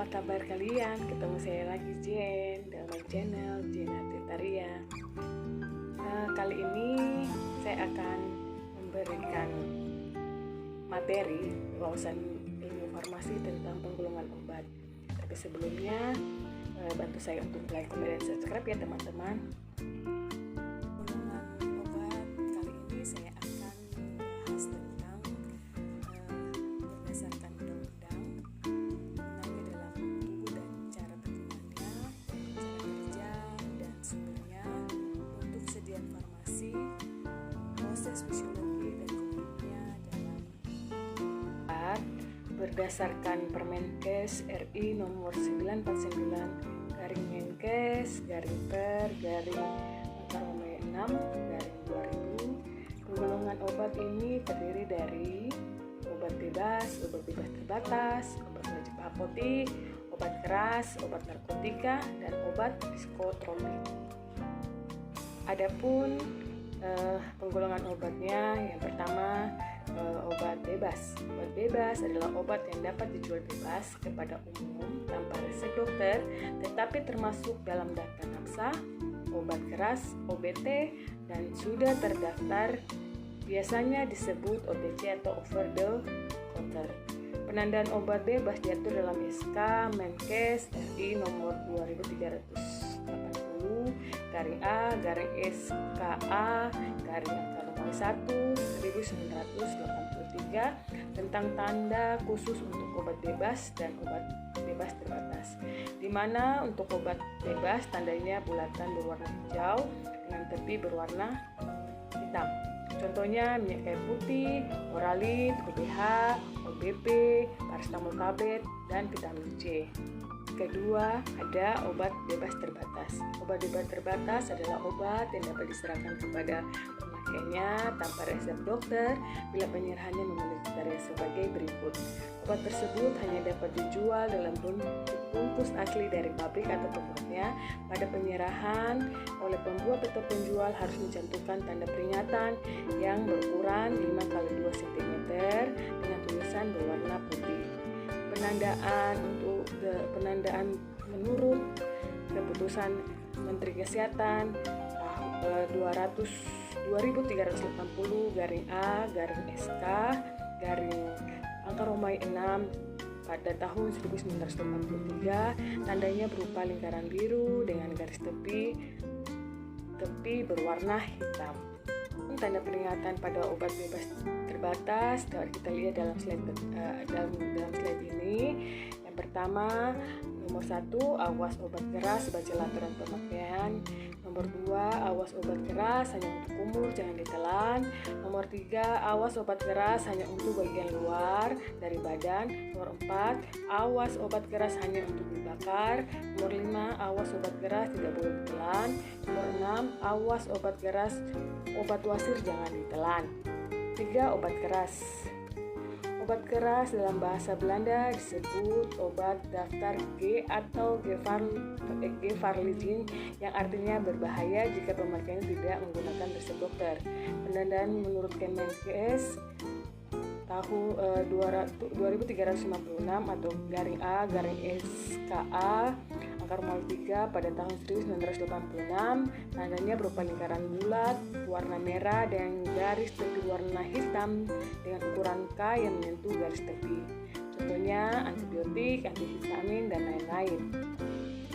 apa kabar kalian? Ketemu saya lagi Jen dalam channel Jena Tetaria. Kali ini saya akan memberikan materi wawasan ilmu farmasi tentang penggolongan obat. Tapi sebelumnya bantu saya untuk like, comment, dan subscribe ya teman-teman. Penggolongan obat kali ini saya akan membahas tentang berdasarkan undang-undang gunanya dalam tubuh dan cara penggunaannya, cara kerja dan sumbernya, untuk sediaan farmasi, proses fisiologi dan komponennya dalam obat berdasarkan Permenkes RI nomor 949/Menkes/Per/6/2000. Penggolongan obat ini terdiri dari obat bebas terbatas, obat wajib apotik, obat keras, obat narkotika, dan obat psikotropik. Adapun penggolongan obatnya, yang pertama obat bebas. Obat bebas adalah obat yang dapat dijual bebas kepada umum tanpa resep dokter, tetapi termasuk dalam daftar NAPSA, obat keras, OBT, dan sudah terdaftar, biasanya disebut OTC atau over the counter. Penandaan obat bebas diatur dalam SK Menkes RI nomor 23/SKA/1/1983 tentang tanda khusus untuk obat bebas dan obat bebas terbatas, di mana untuk obat bebas tandanya bulatan berwarna hijau dengan tepi berwarna hitam. Contohnya minyak kayu putih, Oralit, OBH, OBP, paracetamol tablet, dan vitamin C. Kedua, ada obat bebas terbatas. Obat bebas terbatas adalah obat yang dapat diserahkan kepada pemakainya tanpa resep dokter bila penyerahannya memenuhi kriteria sebagai berikut. Obat tersebut hanya dapat dijual dalam bungkus asli dari pabrik atau pembuatnya. Pada penyerahan oleh pembuat atau penjual harus mencantumkan tanda peringatan yang berukuran 5x2 cm dengan tulisan berwarna putih. Penandaan menurut keputusan Menteri Kesehatan 2380/A/SK/6 pada tahun 1983. Tandanya berupa lingkaran biru dengan garis tepi berwarna hitam. Tanda peringatan pada obat bebas terbatas dapat kita lihat dalam slide ini. Yang pertama, nomor 1, awas obat keras, bacalah aturan pemakaian. Nomor 2, awas obat keras hanya untuk umur, jangan ditelan. Nomor 3, awas obat keras hanya untuk bagian luar dari badan. Nomor 4, awas obat keras hanya untuk dibakar. Nomor 5, awas obat keras tidak boleh ditelan. Nomor 6, awas obat keras, obat wasir jangan ditelan. 3, obat keras. Obat keras dalam bahasa Belanda disebut obat daftar G atau gevaarlijking, yang artinya berbahaya jika pemakaiannya tidak menggunakan resep dokter. Penandaan menurut Kemenkes tahun 2356 atau /A/SKA/3 pada tahun 1986. Tandanya berupa lingkaran bulat warna merah dan garis tepi warna hitam dengan ukuran K yang menyentuh garis tepi. Contohnya antibiotik, antivitamin, dan lain-lain.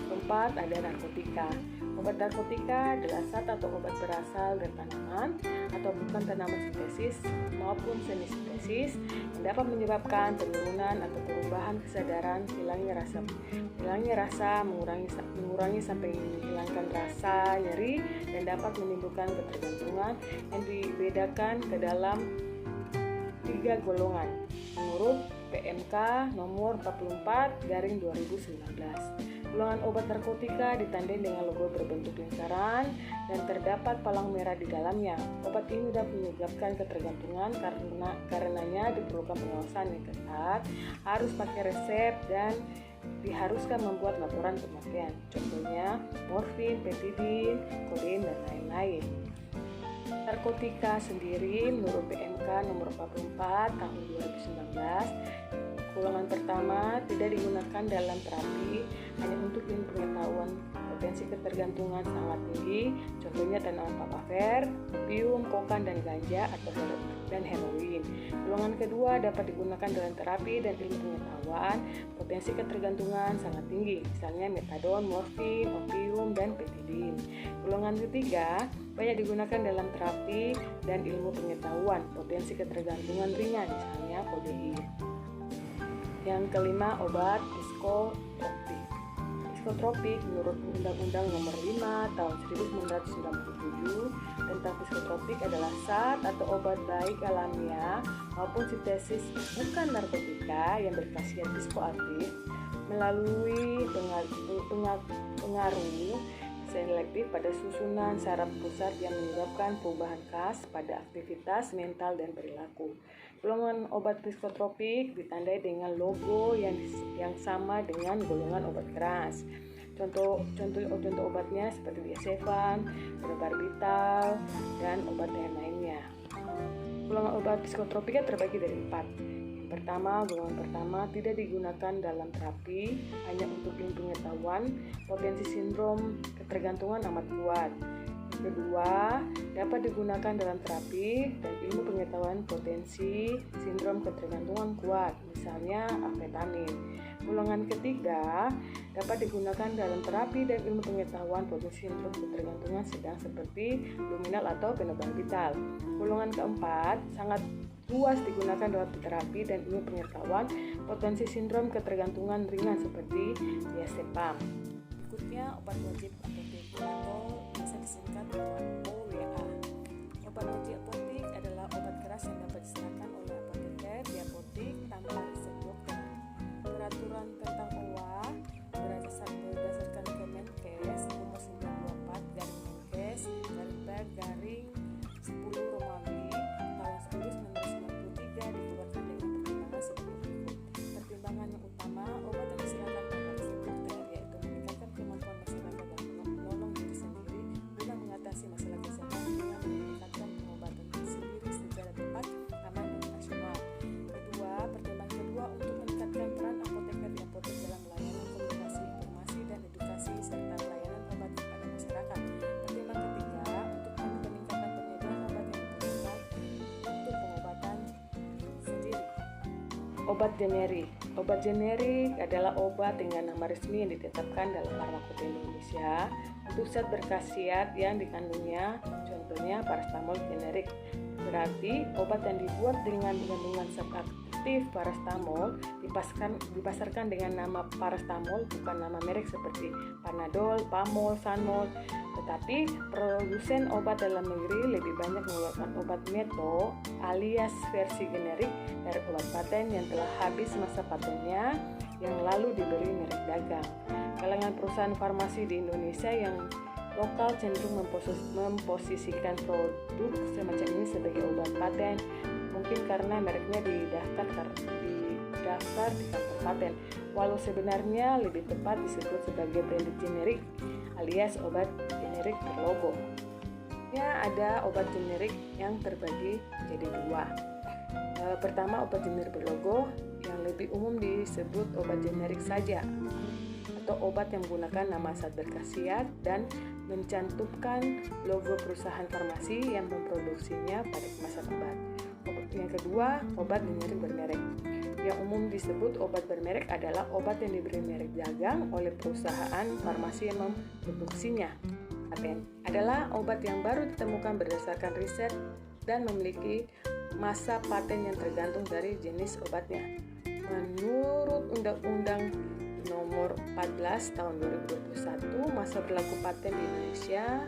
Keempat, ada narkotika. Obat narkotika adalah zat atau obat berasal dari tanaman atau bukan tanaman sintesis maupun semi sintesis yang dapat menyebabkan penurunan atau perubahan kesadaran, hilangnya rasa, mengurangi sampai menghilangkan rasa nyeri, dan dapat menimbulkan ketergantungan yang dibedakan ke dalam 3 golongan menurut PMK nomor 44/2019. Golongan obat narkotika ditandai dengan logo berbentuk lingkaran dan terdapat palang merah di dalamnya. Obat ini dapat menyebabkan ketergantungan, karenanya diperlukan pengawasan yang ketat, harus pakai resep, dan diharuskan membuat laporan pemakaian. Contohnya morfin, petidin, kodein, dan lain-lain. Narkotika sendiri menurut PMK nomor 44 tahun 2019 Golongan pertama tidak digunakan dalam terapi, hanya untuk ilmu pengetahuan. Potensi ketergantungan sangat tinggi, contohnya tanaman papaver, opium, kokan, dan ganja atau heroin. Golongan kedua dapat digunakan dalam terapi dan ilmu pengetahuan. Potensi ketergantungan sangat tinggi, misalnya metadon, morfin, opium, dan petidin. Golongan ketiga banyak digunakan dalam terapi dan ilmu pengetahuan. Potensi ketergantungan ringan, misalnya kodein. Yang kelima, obat psikotropik. Psikotropik menurut Undang-Undang Nomor 5 Tahun 1997 tentang psikotropik adalah zat atau obat baik alamiah maupun sintesis bukan narkotika yang berkhasiat psikoaktif melalui pengaruh selektif pada susunan saraf pusat yang menyebabkan perubahan khas pada aktivitas mental dan perilaku. Golongan obat psikotropik ditandai dengan logo yang sama dengan golongan obat keras. Contoh obatnya seperti diazepam, pentobarbital, dan obat yang lainnya. Golongan obat psikotropika terbagi dari 4. Golongan pertama tidak digunakan dalam terapi, hanya untuk ilmu pengetahuan. Potensi sindrom ketergantungan amat kuat. Kedua, dapat digunakan dalam terapi dan ilmu pengetahuan. Potensi sindrom ketergantungan kuat, misalnya amfetamin. Golongan ketiga, dapat digunakan dalam terapi dan ilmu pengetahuan. Potensi sindrom ketergantungan sedang seperti luminal atau pentobarbital. Golongan keempat, sangat luas digunakan dalam terapi dan ilmu pengetahuan. Potensi sindrom ketergantungan ringan seperti diazepam. Berikutnya, obat wajib apotik atau bisa disingkat dengan OWA. Obat wajib apotik adalah obat keras yang dapat diserahkan oleh apoteker di apotik tanpa resep dokter. Peraturan tentang OWA berdasarkan Kemenkes nomor 94/Menkes/10 Romawi tahun 1993 dikeluarkan dengan pertimbangan sebagai berikut. Pertimbangan yang utama, obat yang disilakan tanpa resep dokter yaitu meningkatkan kemampuan masyarakat dan menolong diri sendiri guna mengatasi masalah kesehatan dengan meningkatkan pengobatan sendiri secara tepat, aman, dan rasional. Kedua, pertimbangan kedua untuk meningkatkan peran apoteker di apotek dalam melayani komunikasi, informasi, dan edukasi serta pelayanan obat kepada masyarakat. Pertimbangan ketiga untuk peningkatan penyediaan obat yang diperlukan untuk pengobatan sendiri. Obat generik. Obat generik adalah obat dengan nama resmi yang ditetapkan dalam Farmakopedia Indonesia untuk zat berkhasiat yang dikandungnya, contohnya paracetamol generik. Berarti obat yang dibuat dengan kandungan zat aktif paracetamol dipasarkan dengan nama paracetamol, bukan nama merek seperti Panadol, Pamol, Sanmol. Tetapi produsen obat dalam negeri lebih banyak mengeluarkan obat meto alias versi generik dari obat paten yang telah habis masa patennya yang lalu diberi merek dagang. Kalangan perusahaan farmasi di Indonesia yang lokal cenderung memposisikan produk semacam ini sebagai obat paten, mungkin karena mereknya didaftar di kantor paten, walau sebenarnya lebih tepat disebut sebagai branded generik alias obat generik berlogo. Ya, ada obat generik yang terbagi jadi dua. Pertama, obat generik berlogo yang lebih umum disebut obat generik saja, atau obat yang menggunakan nama zat berkhasiat dan mencantumkan logo perusahaan farmasi yang memproduksinya pada kemasan obat. Yang kedua, obat generik bermerek. Yang umum disebut obat bermerek adalah obat yang diberi merek dagang oleh perusahaan farmasi yang memproduksinya. Paten adalah obat yang baru ditemukan berdasarkan riset dan memiliki masa paten yang tergantung dari jenis obatnya. Menurut Undang-Undang Nomor 14 Tahun 2021, masa berlaku paten di Indonesia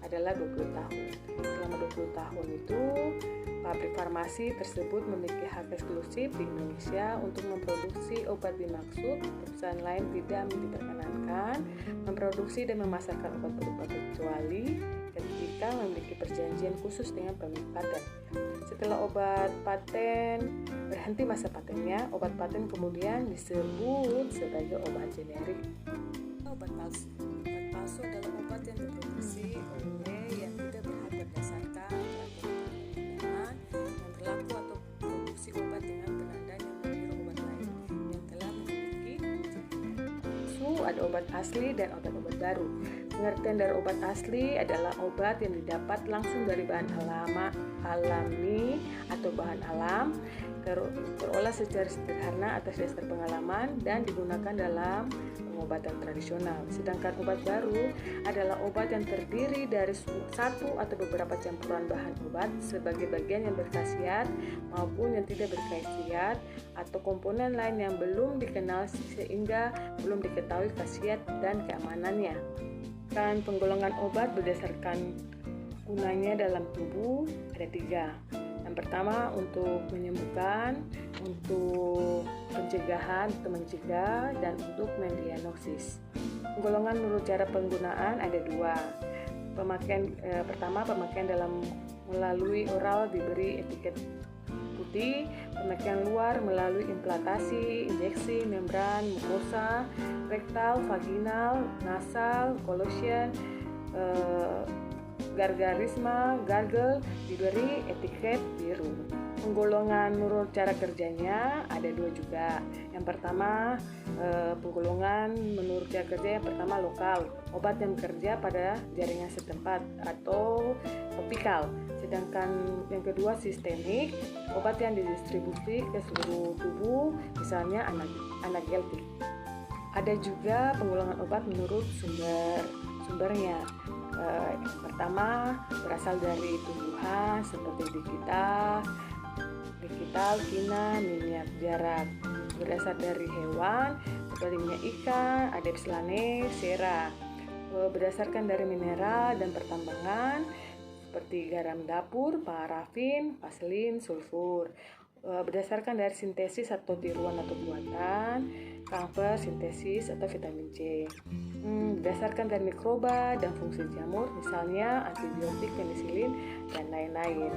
adalah 20 tahun. Selama 20 tahun itu, pabrik farmasi tersebut memiliki hak eksklusif di Indonesia untuk memproduksi obat dimaksud. Perusahaan lain tidak diperkenankan memproduksi dan memasarkan obat berupa kecuali ketika memiliki perjanjian khusus dengan pemilik paten. Setelah obat paten berhenti masa patennya, obat paten kemudian disebut sebagai obat generik. Obat palsu. Obat palsu adalah obat yang diproduksi oleh yang tidak berhak berdasarkan peraturan yang berlaku atau produksi obat dengan penanda yang meniru obat lain. ada obat asli dan obat-obat baru. Pengertian dari obat asli adalah obat yang didapat langsung dari bahan alami atau bahan alam, terolah secara sederhana atas dasar pengalaman dan digunakan dalam pengobatan tradisional. Sedangkan obat baru adalah obat yang terdiri dari satu atau beberapa campuran bahan obat sebagai bagian yang berkhasiat maupun yang tidak berkhasiat atau komponen lain yang belum dikenal sehingga belum diketahui khasiat dan keamanannya. Kan penggolongan obat berdasarkan gunanya dalam tubuh ada 3. Yang pertama untuk menyembuhkan, untuk pencegahan atau mencegah, dan untuk mendiagnosis. Penggolongan menurut cara penggunaan ada 2. Pertama pemakaian dalam melalui oral diberi etiket putih, pemakaian luar melalui implantasi, injeksi, membran, mukosa, rektal, vaginal, nasal, colocation, gargarisma, gargle diberi etiket biru. Penggolongan menurut cara kerjanya ada 2 juga. Yang pertama penggolongan menurut cara kerja yang pertama lokal, obat yang bekerja pada jaringan setempat atau topikal. Sedangkan yang kedua sistemik, obat yang didistribusi ke seluruh tubuh, misalnya analgetik. Ada juga penggolongan obat menurut sumbernya. Pertama berasal dari tumbuhan seperti digital, kina, minyak jarak. Berasal dari hewan seperti minyak ikan, Aedes aegypti, sera. Berdasarkan dari mineral dan pertambangan seperti garam dapur, parafin, vaselin, sulfur. Berdasarkan dari sintesis atau tiruan atau buatan, kamfer, sintesis atau vitamin C. Berdasarkan dari mikroba dan fungsi jamur, misalnya antibiotik, penisilin, dan lain-lain.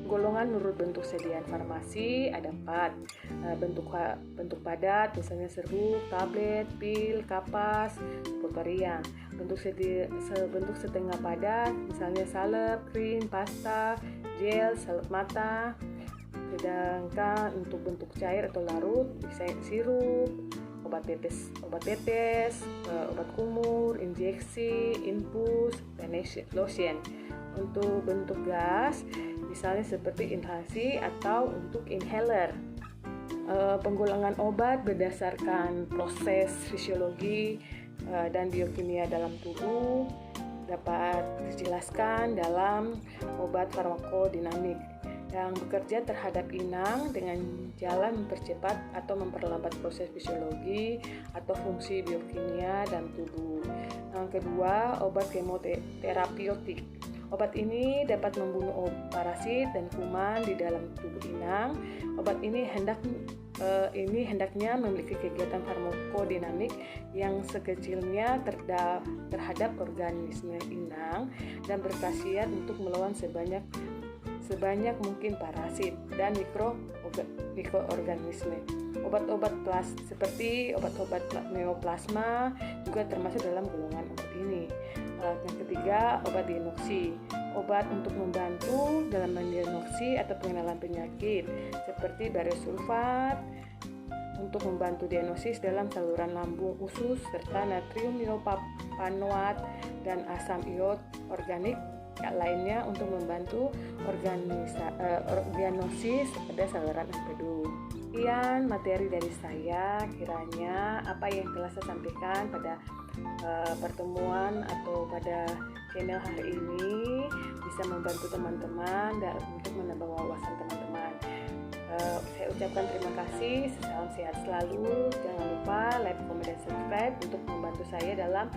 Golongan menurut bentuk sediaan farmasi ada 4. Bentuk padat, misalnya serbuk, tablet, pil, kapas, supportorium. Bentuk setengah padat, misalnya salep, krim, pasta, gel, salep mata. Sedangkan untuk bentuk cair atau larut, bisa sirup, obat tetes, obat kumur, injeksi, infus, dan lotion. Untuk bentuk gas, misalnya seperti inhalasi atau untuk inhaler. Penggolongan obat berdasarkan proses fisiologi dan biokimia dalam tubuh dapat dijelaskan dalam obat farmakodinamik yang bekerja terhadap inang dengan jalan mempercepat atau memperlambat proses fisiologi atau fungsi biokimia dalam tubuh. Yang kedua, obat kemoterapeutik. Obat ini dapat membunuh parasit dan kuman di dalam tubuh inang. Obat ini hendaknya memiliki kegiatan farmakodinamik yang sekecilnya terhadap organisme inang dan berkhasiat untuk melawan sebanyak mungkin parasit dan mikroorganisme. Obat-obat seperti obat-obat neoplasma juga termasuk dalam golongan obat ini. Yang ketiga, obat diagnosi. Obat untuk membantu dalam mendiagnosi atau pengenalan penyakit seperti barisulfat untuk membantu diagnosis dalam saluran lambung usus serta natrium niopanoat dan asam iod organik lainnya untuk membantu diagnosis pada saluran empedu. Sekian materi dari saya, kiranya apa yang telah saya sampaikan pada pertemuan atau pada channel hari ini bisa membantu teman-teman dan untuk menambah wawasan teman-teman. Saya ucapkan terima kasih, salam sehat selalu. Jangan lupa like, comment, dan subscribe untuk membantu saya dalam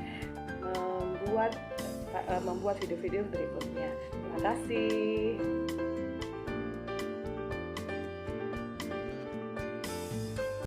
membuat video-video berikutnya. Terima kasih.